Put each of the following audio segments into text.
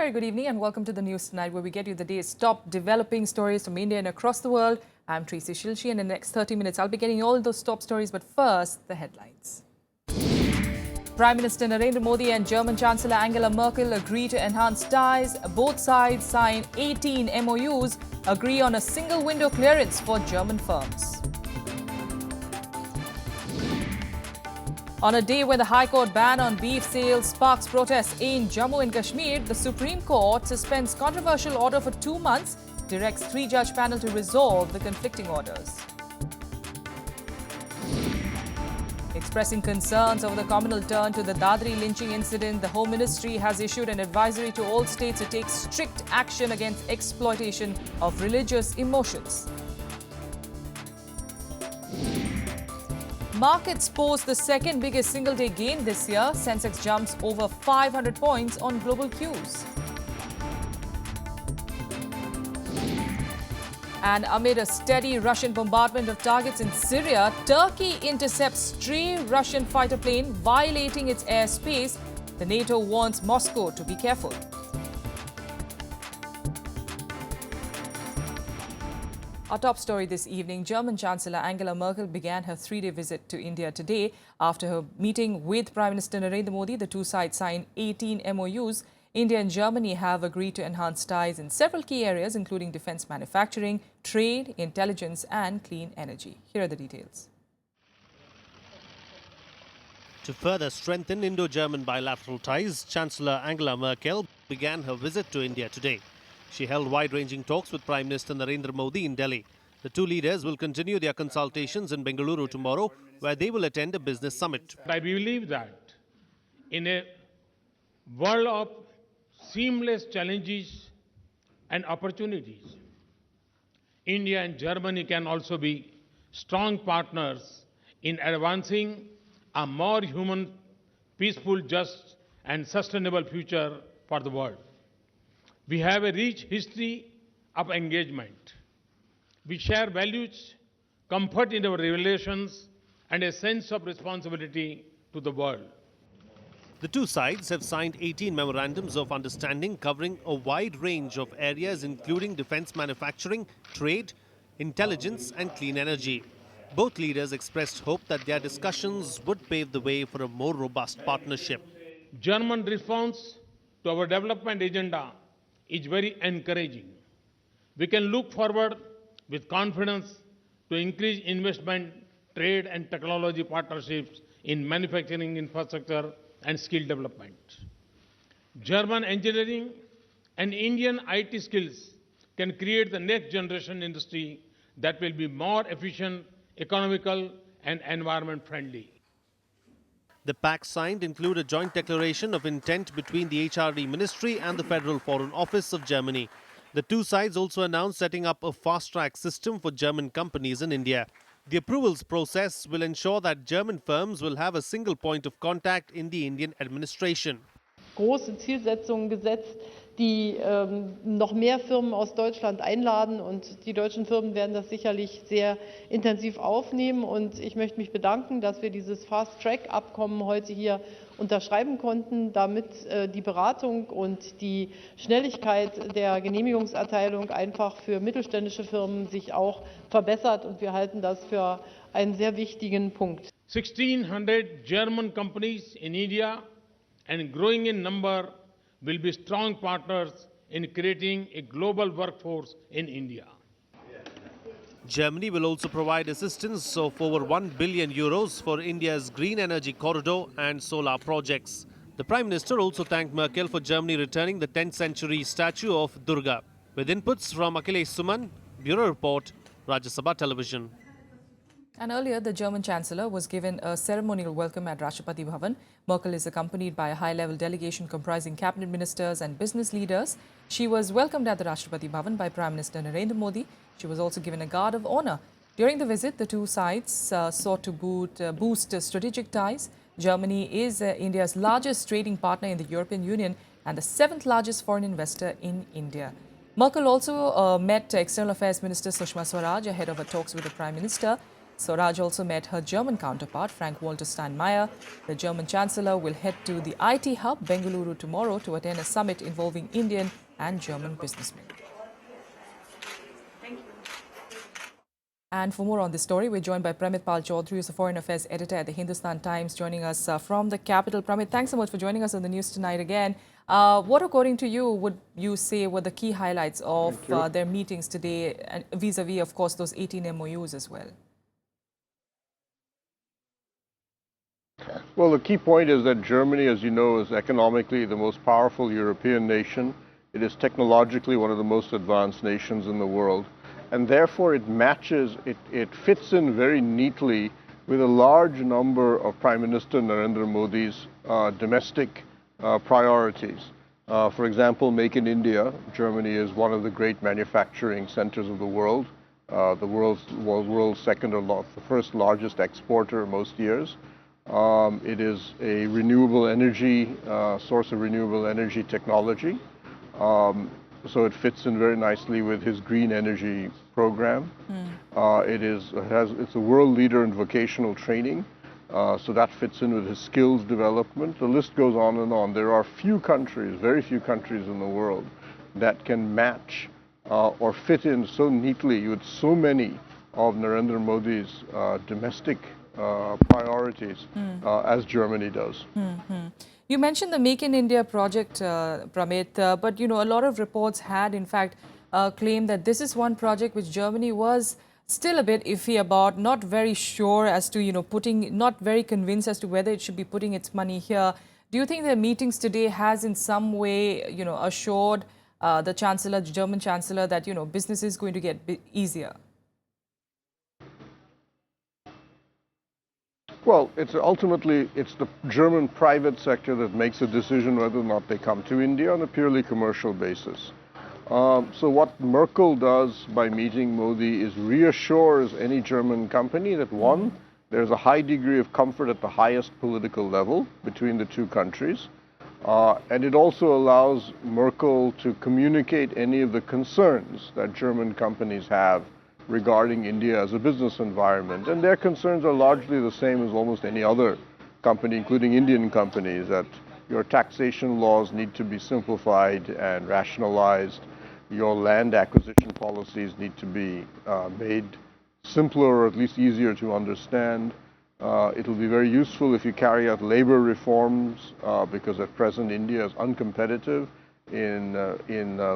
very good evening and welcome to the news tonight, where we get you the day's top developing stories from India and across the world. I'm Tracy Shilshi, and in the next 30 minutes I'll be getting all those top stories, but first, the headlines. Prime Minister Narendra Modi and German Chancellor Angela Merkel agree to enhance ties. Both sides sign 18 MOUs, agree on a single window clearance for German firms. On a day when the High Court ban on beef sales sparks protests in Jammu and Kashmir, the Supreme Court suspends controversial order for 2 months, directs 3-judge panel to resolve the conflicting orders. Expressing concerns over the communal turn to the Dadri lynching incident, the Home Ministry has issued an advisory to all states to take strict action against exploitation of religious emotions. Markets post the second biggest single-day gain this year. Sensex jumps over 500 points on global cues. And amid a steady Russian bombardment of targets in Syria, Turkey intercepts stray Russian fighter plane violating its airspace. The NATO warns Moscow to be careful. Our top story this evening, German Chancellor Angela Merkel began her 3-day visit to India today. After her meeting with Prime Minister Narendra Modi, the two sides signed 18 MOUs. India and Germany have agreed to enhance ties in several key areas, including defense manufacturing, trade, intelligence and clean energy. Here are the details. To further strengthen Indo-German bilateral ties, Chancellor Angela Merkel began her visit to India today. She held wide-ranging talks with Prime Minister Narendra Modi in Delhi. The two leaders will continue their consultations in Bengaluru tomorrow, where they will attend a business summit. I believe that in a world of seamless challenges and opportunities, India and Germany can also be strong partners in advancing a more human, peaceful, just and sustainable future for the world. We have a rich history of engagement. We share values, comfort in our relations, and a sense of responsibility to the world. The two sides have signed 18 memorandums of understanding covering a wide range of areas, including defense manufacturing, trade, intelligence and clean energy. Both leaders expressed hope that their discussions would pave the way for a more robust partnership. German response to our development agenda is very encouraging. We can look forward with confidence to increase investment, trade and technology partnerships in manufacturing infrastructure and skill development. German engineering and Indian IT skills can create the next generation industry that will be more efficient, economical and environment friendly. The pacts signed include a joint declaration of intent between the HRD Ministry and the Federal Foreign Office of Germany. The two sides also announced setting up a fast-track system for German companies in India. The approvals process will ensure that German firms will have a single point of contact in the Indian administration. Große Zielsetzungen gesetzt, die noch mehr Firmen aus Deutschland einladen, und die deutschen Firmen werden das sicherlich sehr intensiv aufnehmen. Und ich möchte mich bedanken, dass wir dieses Fast-Track-Abkommen heute hier unterschreiben konnten, damit die Beratung und die Schnelligkeit der Genehmigungserteilung einfach für mittelständische Firmen sich auch verbessert. Und wir halten das für einen sehr wichtigen Punkt. 1,600 German companies in India and growing in number will be strong partners in creating a global workforce in India. Germany will also provide assistance of over 1 billion euros for India's green energy corridor and solar projects. The Prime Minister also thanked Merkel for Germany returning the 10th century statue of Durga. With inputs from Akhilesh Suman, Bureau Report, Rajya Sabha Television. And earlier, the German Chancellor was given a ceremonial welcome at Rashtrapati Bhavan. Merkel is accompanied by a high-level delegation comprising cabinet ministers and business leaders. She was welcomed at the Rashtrapati Bhavan by Prime Minister Narendra Modi. She was also given a guard of honor. During the visit, the two sides sought to boost strategic ties. Germany is India's largest trading partner in the European Union and the 7th largest foreign investor in India. Merkel also met External Affairs Minister Sushma Swaraj ahead of her talks with the Prime Minister. Swaraj also met her German counterpart, Frank-Walter Steinmeier. The German Chancellor will head to the IT hub, Bengaluru, tomorrow to attend a summit involving Indian and German businessmen. And for more on this story, we're joined by Pramit Pal Chaudhary, who's a foreign affairs editor at the Hindustan Times, joining us from the capital. Pramit, thanks so much for joining us on the news tonight again. What, according to you, would you say were the key highlights of their meetings today, and vis-a-vis, of course, those 18 MOUs as well? Well, the key point is that Germany, as you know, is economically the most powerful European nation. It is technologically one of the most advanced nations in the world. And therefore, it matches, it fits in very neatly with a large number of Prime Minister Narendra Modi's domestic priorities. For example, Make in India. Germany is one of the great manufacturing centers of the world, the world's second or the first largest exporter most years. It is a renewable energy, source of renewable energy technology. So it fits in very nicely with his green energy program. It's a world leader in vocational training. So that fits in with his skills development. The list goes on and on. There are few countries, very few countries in the world that can match or fit in so neatly with so many of Narendra Modi's domestic priorities as Germany does. You mentioned the Make in India project, Pramit, but a lot of reports had in fact claimed that this is one project which Germany was still a bit iffy about, not very sure as to, not very convinced as to whether it should be putting its money here. Do you think the meetings today has in some way, assured the Chancellor, the German Chancellor, that, business is going to get easier? Well, ultimately it's the German private sector that makes a decision whether or not they come to India on a purely commercial basis. So what Merkel does by meeting Modi is reassures any German company that one, there's a high degree of comfort at the highest political level between the two countries. And it also allows Merkel to communicate any of the concerns that German companies have regarding India as a business environment. And their concerns are largely the same as almost any other company, including Indian companies, that your taxation laws need to be simplified and rationalized. Your land acquisition policies need to be made simpler or at least easier to understand. It will be very useful if you carry out labor reforms because at present India is uncompetitive in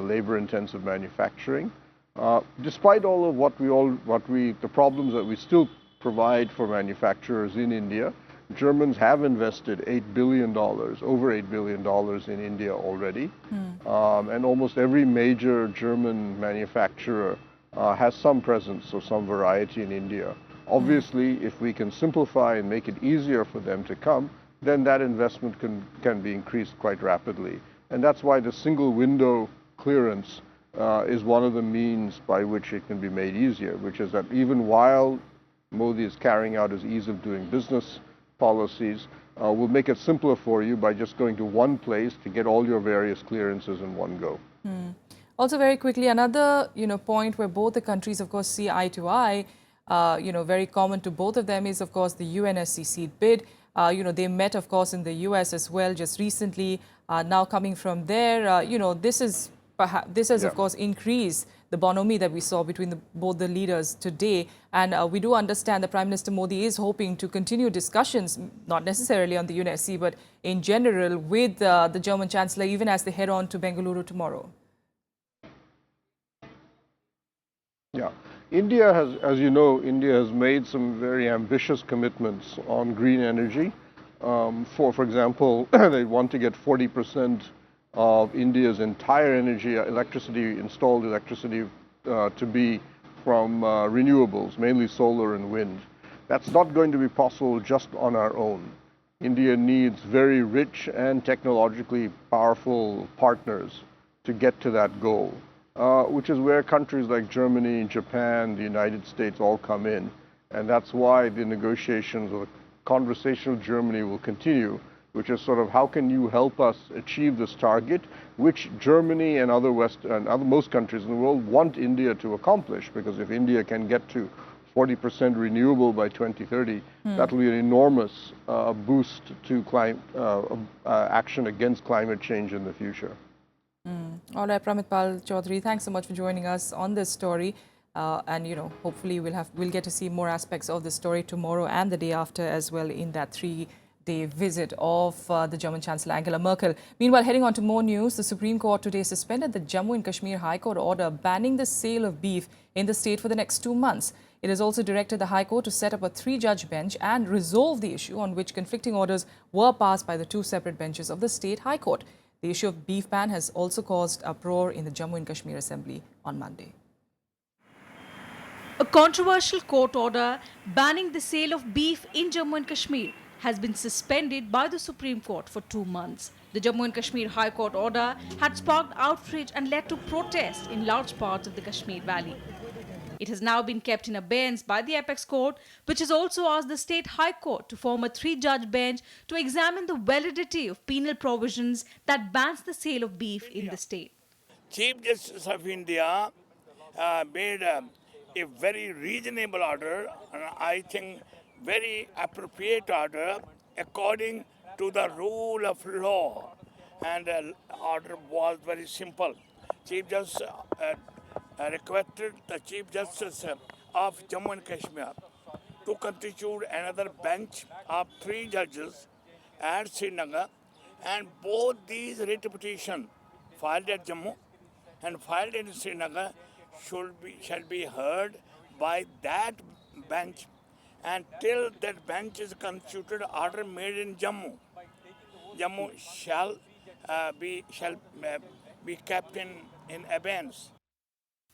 labor-intensive manufacturing. Despite all of the problems that we still provide for manufacturers in India, Germans have invested $8 billion, over $8 billion in India already. And almost every major German manufacturer has some presence or some variety in India. Obviously, if we can simplify and make it easier for them to come, then that investment can be increased quite rapidly. And that's why the single window clearance is one of the means by which it can be made easier, which is that even while Modi is carrying out his ease of doing business policies, we'll make it simpler for you by just going to one place to get all your various clearances in one go. Also, very quickly, another point where both the countries, of course, see eye to eye, very common to both of them is, of course, the UNSCC bid. They met, of course, in the US as well just recently. Now coming from there, this has, of course, increased the bonhomie that we saw between both the leaders today. And we do understand that Prime Minister Modi is hoping to continue discussions, not necessarily on the UNSC, but in general with the German Chancellor, even as they head on to Bengaluru tomorrow. Yeah. India has, as you know, India has made some very ambitious commitments on green energy. For example, they want to get 40% of India's entire installed electricity to be from renewables, mainly solar and wind. That's not going to be possible just on our own. India needs very rich and technologically powerful partners to get to that goal, which is where countries like Germany, Japan, the United States all come in. And that's why the negotiations or the conversation with Germany will continue, which is sort of how can you help us achieve this target, which Germany and most countries in the world want India to accomplish, because if India can get to 40% renewable by 2030, that will be an enormous boost to action against climate change in the future. All right, Pramitpal Chaudhary, thanks so much for joining us on this story. And hopefully we'll get to see more aspects of the story tomorrow and the day after as well in that 3-day visit of the German Chancellor Angela Merkel. Meanwhile, heading on to more news, the Supreme Court today suspended the Jammu and Kashmir High Court order banning the sale of beef in the state for the next 2 months. It has also directed the High Court to set up a 3-judge bench and resolve the issue on which conflicting orders were passed by the 2 separate benches of the state High Court. The issue of beef ban has also caused uproar in the Jammu and Kashmir Assembly on Monday. A controversial court order banning the sale of beef in Jammu and Kashmir has been suspended by the Supreme Court for 2 months. The Jammu and Kashmir High Court order had sparked outrage and led to protests in large parts of the Kashmir Valley. It has now been kept in abeyance by the Apex Court, which has also asked the State High Court to form a 3-judge bench to examine the validity of penal provisions that bans the sale of beef in the state. Chief Justice of India made a very reasonable order, and I think very appropriate order according to the rule of law. And the order was very simple. Chief Justice requested the Chief Justice of Jammu and Kashmir to constitute another bench of 3 judges at Srinagar, and both these writ petitions filed at Jammu and filed in Srinagar shall be heard by that bench, and till that bench is constituted, order made in Jammu shall be kept in abeyance.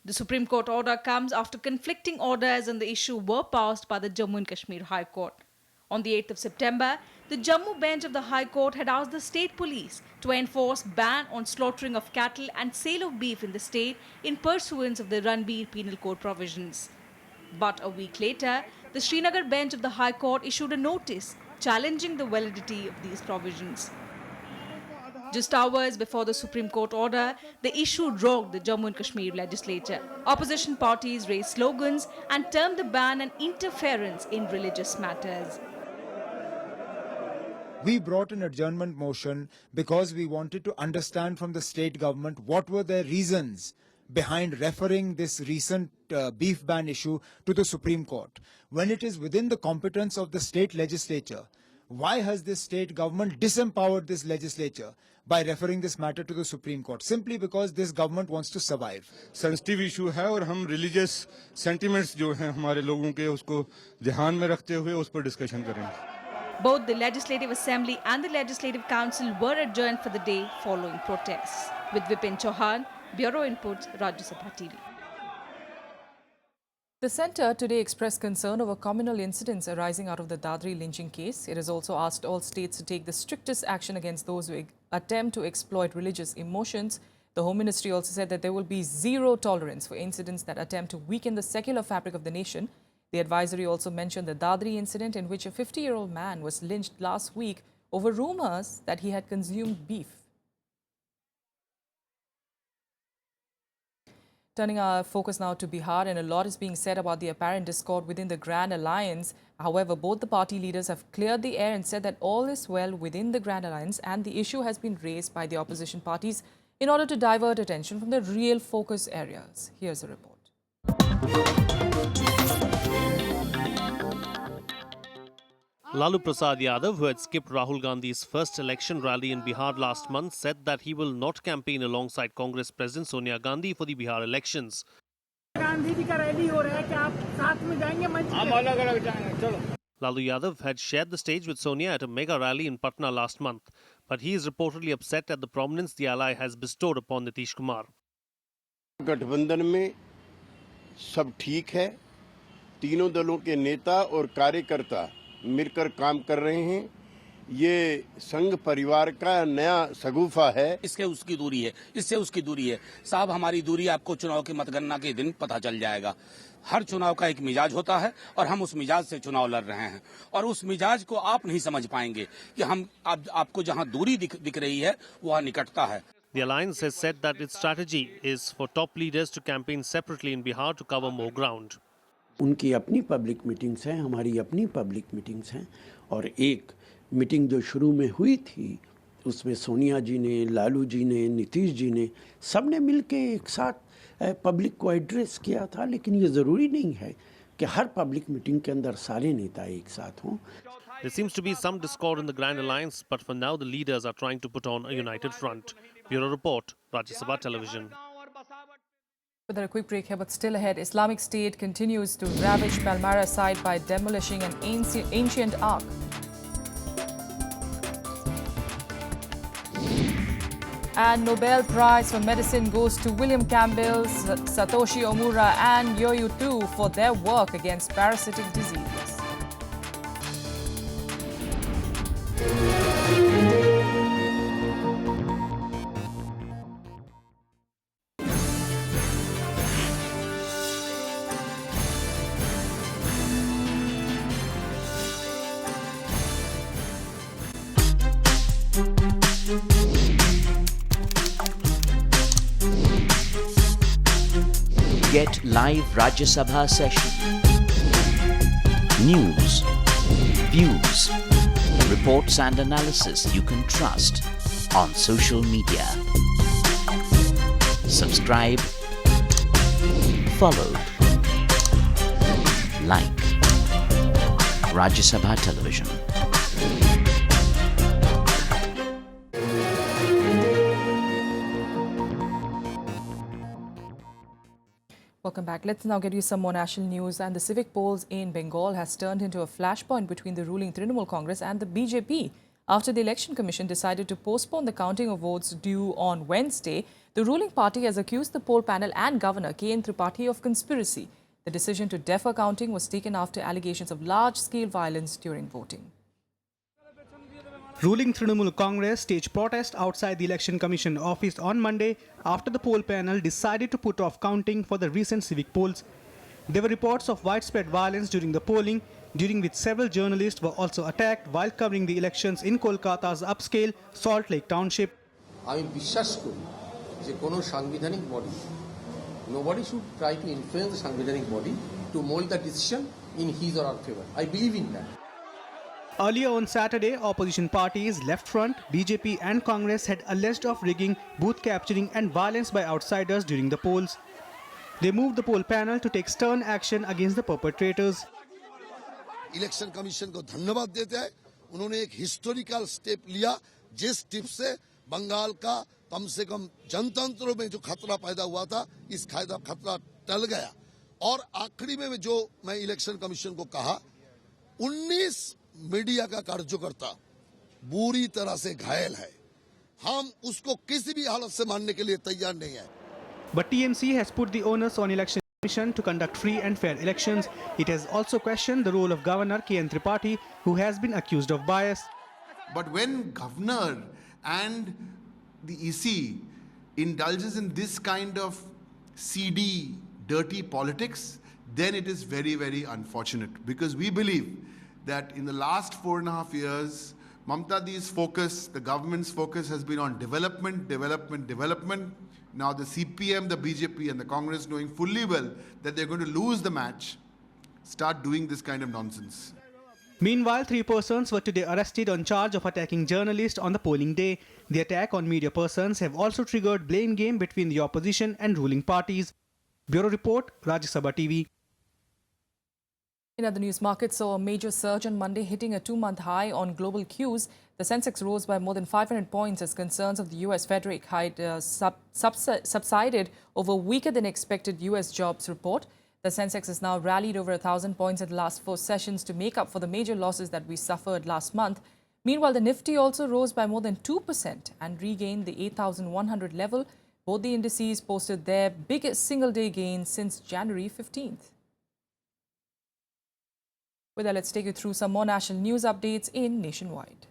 The Supreme Court order comes after conflicting orders on the issue were passed by the Jammu and Kashmir High Court. On the 8th of September, the Jammu bench of the High Court had asked the state police to enforce ban on slaughtering of cattle and sale of beef in the state in pursuance of the Ranbir Penal Code provisions. But a week later, the Srinagar bench of the High Court issued a notice challenging the validity of these provisions. Just hours before the Supreme Court order, the issue rocked the Jammu and Kashmir legislature. Opposition parties raised slogans and termed the ban an interference in religious matters. We brought an adjournment motion because we wanted to understand from the state government what were their reasons behind referring this recent beef ban issue to the Supreme Court. When it is within the competence of the state legislature, why has this state government disempowered this legislature by referring this matter to the Supreme Court? Simply because this government wants to survive. Sensitive issue है और हम religious sentiments जो हैं हमारे लोगों के उसको ध्यान में रखते हुए उस पर डिस्कशन करेंगे. Both the Legislative Assembly and the Legislative Council were adjourned for the day following protests. With Vipin Chauhan, Bureau Input, Rajya Sabha TV. The centre today expressed concern over communal incidents arising out of the Dadri lynching case. It has also asked all states to take the strictest action against those who attempt to exploit religious emotions. The Home Ministry also said that there will be zero tolerance for incidents that attempt to weaken the secular fabric of the nation. The advisory also mentioned the Dadri incident in which a 50-year-old man was lynched last week over rumours that he had consumed beef. Turning our focus now to Bihar, and a lot is being said about the apparent discord within the Grand Alliance. However, both the party leaders have cleared the air and said that all is well within the Grand Alliance, and the issue has been raised by the opposition parties in order to divert attention from the real focus areas. Here's a report. Lalu Prasad Yadav, who had skipped Rahul Gandhi's first election rally in Bihar last month, said that he will not campaign alongside Congress President Sonia Gandhi for the Bihar elections. Lalu Yadav had shared the stage with Sonia at a mega rally in Patna last month, but he is reportedly upset at the prominence the ally has bestowed upon Nitish Kumar. गठबंधन में सब ठीक है. तीनों दलों के नेता और कार्यकर्ता मिलकर काम कर रहे हैं. ये संघ परिवार का नया सगुफा है. इसके उसकी दूरी है, इससे उसकी दूरी है. साहब, हमारी दूरी आपको चुनाव की मतगणना के दिन पता चल जाएगा. हर चुनाव का एक मिजाज होता है और हम उस मिजाज से चुनाव लड़ रहे हैं, और उस मिजाज को आप नहीं समझ पाएंगे कि हम आपको जहां दूरी दिख रही है वहां निकटता है. The alliance has said that its strategy is for top leaders to campaign separately in Bihar to cover more ground. उनकी अपनी पब्लिक मीटिंग्स हैं, हमारी अपनी पब्लिक मीटिंग्स हैं, और एक मीटिंग जो शुरू में हुई थी उसमें सोनिया जी ने, लालू जी ने, नीतीश जी ने सब ने मिल के एक साथ पब्लिक को एड्रेस किया था। लेकिन ये ज़रूरी नहीं है कि हर पब्लिक मीटिंग के अंदर सारे नेता एक साथ हों। There seems to be some discord in the Grand Alliance, but for now the leaders are trying to put on a united front. Bureau Report, Rajya Sabha Television. With a quick break here, but still ahead, Islamic State continues to ravage Palmyra site by demolishing an ancient ark. And Nobel Prize for Medicine goes to William Campbell, Satoshi Omura and Yoyu Tu for their work against parasitic diseases. Get live Rajya Sabha session. News, views, reports and analysis you can trust on social media. Subscribe, follow, like Rajya Sabha Television. Welcome back. Let's now get you some more national news. And the civic polls in Bengal has turned into a flashpoint between the ruling Trinamool Congress and the BJP. After the Election Commission decided to postpone the counting of votes due on Wednesday, the ruling party has accused the poll panel and Governor K.N. Tripathi of conspiracy. The decision to defer counting was taken after allegations of large-scale violence during voting. Ruling Trinamool Congress staged protest outside the Election Commission office on Monday after the poll panel decided to put off counting for the recent civic polls. There were reports of widespread violence during the polling, during which several journalists were also attacked while covering the elections in Kolkata's upscale Salt Lake Township. I বিশ্বাস করি যে কোনো সাংবিধানিক body, nobody should try to influence the সাংবিধানিক body to mold the decision in his or her favor. I believe in that. Earlier on Saturday, opposition parties Left Front, BJP and Congress had alleged of rigging, booth capturing and violence by outsiders during the polls. They moved the poll panel to take stern action against the perpetrators. Election commission को धन्यवाद देते हैं। उन्होंने एक historical step लिया जिस step से बंगाल का कम से कम जनतंत्र में जो खतरा पैदा हुआ था, इस खतरा टल गया। और आखिरी में जो मैं इलेक्शन कमीशन को कहा, 19 मीडिया का कार्यकर्ता बुरी तरह से घायल है। हम उसको किसी भी हालत से मानने के लिए तैयार नहीं है। But TMC has put the onus on Election Commission to conduct free and fair elections. It has also questioned the role of Governor K.N. Tripathi, who has been accused of bias. But when Governor and the EC indulges in this kind of seedy, dirty politics, then it is very, very unfortunate. Because we believe that in the last 4.5 years, Mamta Di's focus, the government's focus has been on development, development, development. Now the CPM, the BJP and the Congress, knowing fully well that they're going to lose the match, start doing this kind of nonsense. Meanwhile, 3 persons were today arrested on charge of attacking journalists on the polling day. The attack on media persons have also triggered blame game between the opposition and ruling parties. Bureau Report, Rajya Sabha TV. In other news, markets saw a major surge on Monday, hitting a 2-month high on global cues. The Sensex rose by more than 500 points as concerns of the U.S. Fed rate hike subsided over weaker than expected U.S. jobs report. The Sensex has now rallied over 1,000 points in the last 4 sessions to make up for the major losses that we suffered last month. Meanwhile, the Nifty also rose by more than 2% and regained the 8,100 level. Both the indices posted their biggest single-day gain since January 15th. With that, let's take you through some more national news updates in Nationwide.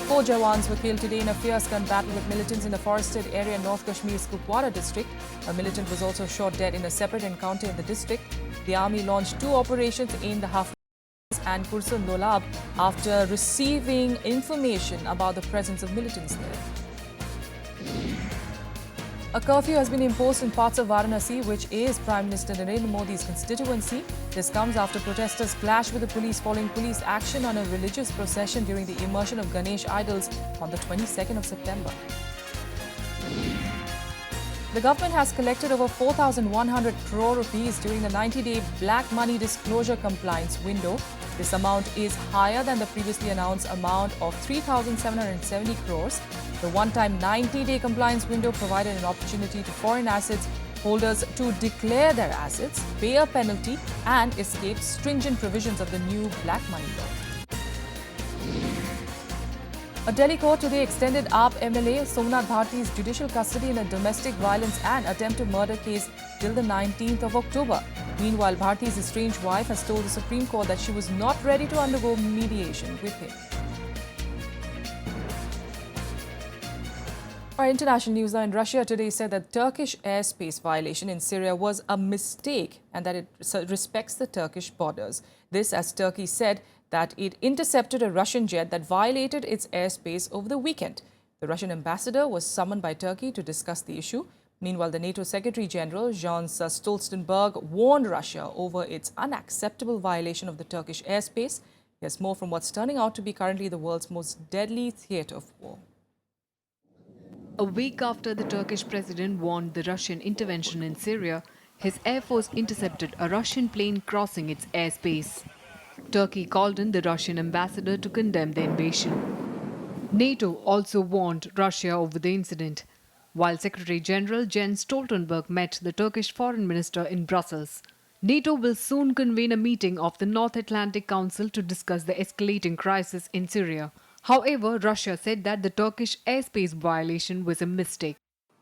4 Jawans were killed today in a fierce gun battle with militants in a forested area in North Kashmir's Kupwara district. A militant was also shot dead in a separate encounter in the district. The army launched 2 operations in the Hafez and Kursun Dolab after receiving information about the presence of militants there. A curfew has been imposed in parts of Varanasi, which is Prime Minister Narendra Modi's constituency. This comes after protesters clashed with the police following police action on a religious procession during the immersion of Ganesh idols on the 22nd of September. The government has collected over 4,100 crore rupees during the 90-day black money disclosure compliance window. This amount is higher than the previously announced amount of 3,770 crores. The one-time 90-day compliance window provided an opportunity to foreign assets holders to declare their assets, pay a penalty and escape stringent provisions of the new black money law. A Delhi court today extended AAP MLA Somnath Bharti's judicial custody in a domestic violence and attempted murder case till the 19th of October. Meanwhile, Bharti's estranged wife has told the Supreme Court that she was not ready to undergo mediation with him. Our international news now in Russia today said that Turkish airspace violation in Syria was a mistake and that it respects the Turkish borders. This as Turkey said that it intercepted a Russian jet that violated its airspace over the weekend. The Russian ambassador was summoned by Turkey to discuss the issue. Meanwhile, the NATO Secretary General Jens Stoltenberg warned Russia over its unacceptable violation of the Turkish airspace. Here's more from what's turning out to be currently the world's most deadly theatre of war. A week after the Turkish president warned the Russian intervention in Syria, his air force intercepted a Russian plane crossing its airspace. Turkey called in the Russian ambassador to condemn the invasion. NATO also warned Russia over the incident, while Secretary General Jens Stoltenberg met the Turkish foreign minister in Brussels. NATO will soon convene a meeting of the North Atlantic Council to discuss the escalating crisis in Syria. However, Russia said that the Turkish airspace violation was a mistake.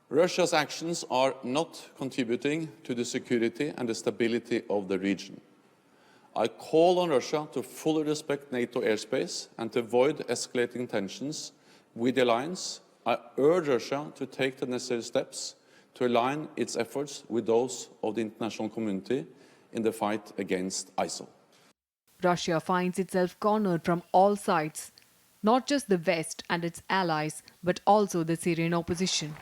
Russia's actions are not contributing to the security and the stability of the region. I call on Russia to fully respect NATO airspace and to avoid escalating tensions with the alliance. I urge Russia to take the necessary steps to align its efforts with those of the international community in the fight against ISIL. Russia finds itself cornered from all sides, not just the West and its allies, but also the Syrian opposition.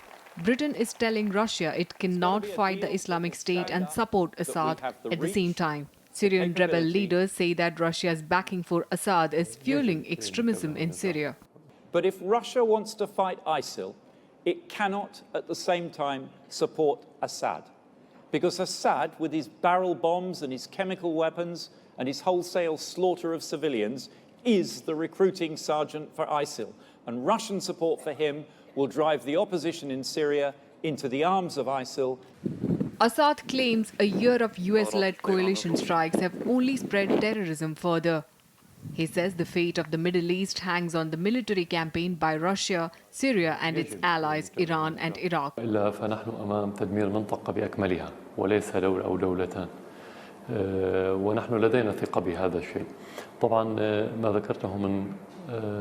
Britain is telling Russia it cannot fight the Islamic State and support Assad at the same time. Syrian rebel leaders say that Russia's backing for Assad is fueling extremism in Syria. But if Russia wants to fight ISIL, it cannot at the same time support Assad. Because Assad, with his barrel bombs and his chemical weapons and his wholesale slaughter of civilians, is the recruiting sergeant for ISIL. And Russian support for him will drive the opposition in Syria into the arms of ISIL. Assad claims a year of US-led coalition strikes have only spread terrorism further. He says the fate of the Middle East hangs on the military campaign by Russia, Syria and its allies Iran and Iraq. إلا فنحن أمام تدمير منطقة بأكملها وليس دولة أو دولتان. ونحن لدينا ثقة بهذا الشيء. طبعا ما ذكرته من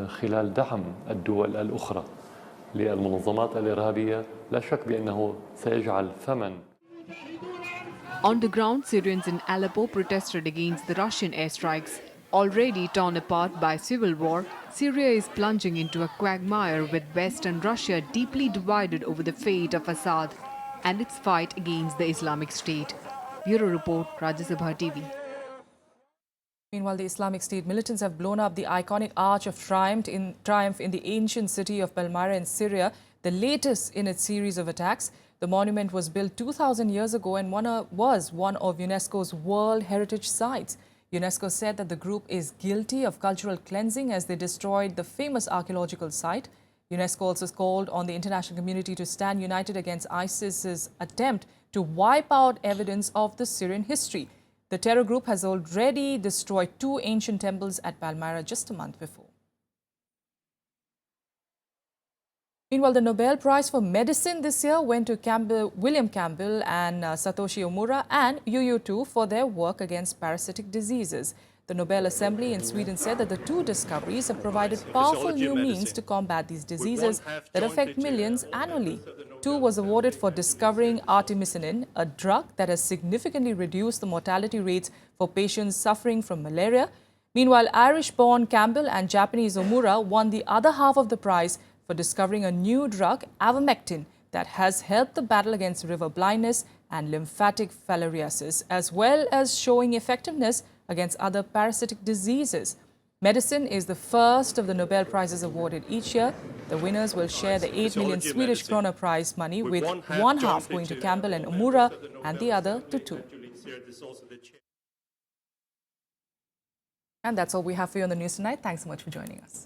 خلال دعم الدول الأخرى للمنظمات الإرهابية لا شك بأنه سيجعل ثمن. On the ground, Syrians in Aleppo protested against the Russian airstrikes. Already torn apart by civil war, Syria is plunging into a quagmire with West and Russia deeply divided over the fate of Assad and its fight against the Islamic State. Bureau Report, Rajya Sabha TV. Meanwhile, the Islamic State militants have blown up the iconic Arch of Triumph in the ancient city of Palmyra in Syria, the latest in its series of attacks. The monument was built 2,000 years ago and was one of UNESCO's World Heritage Sites. UNESCO said that the group is guilty of cultural cleansing as they destroyed the famous archaeological site. UNESCO also called on the international community to stand united against ISIS's attempt to wipe out evidence of the Syrian history. The terror group has already destroyed 2 ancient temples at Palmyra just a month before. Meanwhile, the Nobel Prize for Medicine this year went to William Campbell and Satoshi Omura and Yu Tu for their work against parasitic diseases. The Nobel Assembly in Sweden said that the 2 discoveries have provided powerful new means to combat these diseases that affect millions annually. Tu was awarded for discovering artemisinin, a drug that has significantly reduced the mortality rates for patients suffering from malaria. Meanwhile, Irish-born Campbell and Japanese Omura won the other half of the prize for discovering a new drug, ivermectin, that has helped the battle against river blindness and lymphatic filariasis, as well as showing effectiveness against other parasitic diseases. Medicine is the first of the Nobel Prizes awarded each year. The winners will share the 8 million Swedish krona prize money, with one half going to Campbell and Omura and the other to Tu. And that's all we have for you on the news tonight. Thanks so much for joining us.